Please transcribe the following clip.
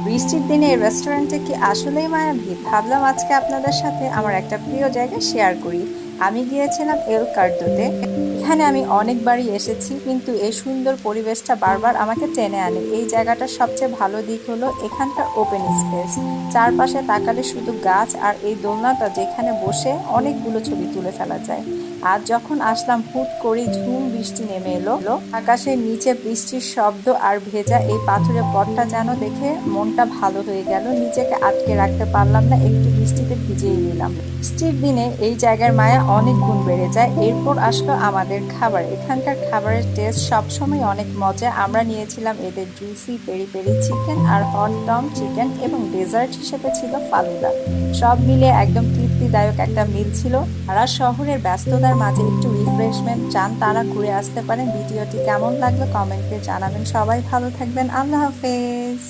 বৃষ্টির দিনে এই রেস্টুরেন্টে কি আসলেই মায়াবী? ভাবলাম আজকে আপনাদের সাথে আমার একটা প্রিয় জায়গা শেয়ার করি। আমি গিয়েছিলাম এল কার্দোতে। এখানে আমি অনেকবারই এসেছি, কিন্তু এই সুন্দর পরিবেশটা বারবার আমাকে টেনে আনে। এই জায়গাটার সবচেয়ে ভালো দিক হলো এখানকার ওপেন স্পেস। চারপাশে তাকালে শুধু গাছ আর এই দোলনাটা, যেখানে বসে অনেকগুলো ছবি তুলে ফেলা যায়। আর যখন আসলাম, হুট করে ঝুম বৃষ্টি নেমে এলো। আকাশের নিচে বৃষ্টির শব্দ আর ভেজা এই পাথুরে পথটা যেন দেখে মনটা ভালো হয়ে গেল। নিজেকে আটকে রাখতে পারলাম না, একটু বৃষ্টিতে ভিজেই নিলাম। বৃষ্টির দিনে এই জায়গার মায়া অনেক গুণ বেড়ে যায়। এরপর আসলো আমাদের খাবার। এখানকার খাবারের টেস্ট সবসময় অনেক মজা। আমরা নিয়েছিলাম এদের জুসি পেরি পেরি চিকেন আর হট ডম চিকেন, এবং ডেজার্ট হিসেবে ছিল ফালুদা। সব মিলিয়ে একদম তৃপ্তিদায়ক একটা মিল ছিল। যারা শহরের ব্যস্ততার মাঝে একটু রিফ্রেশমেন্ট চান, তারা ঘুরে আসতে পারেন। ভিডিওটি কেমন লাগলো কমেন্টে জানাবেন। সবাই ভালো থাকবেন। আল্লাহ হাফেজ।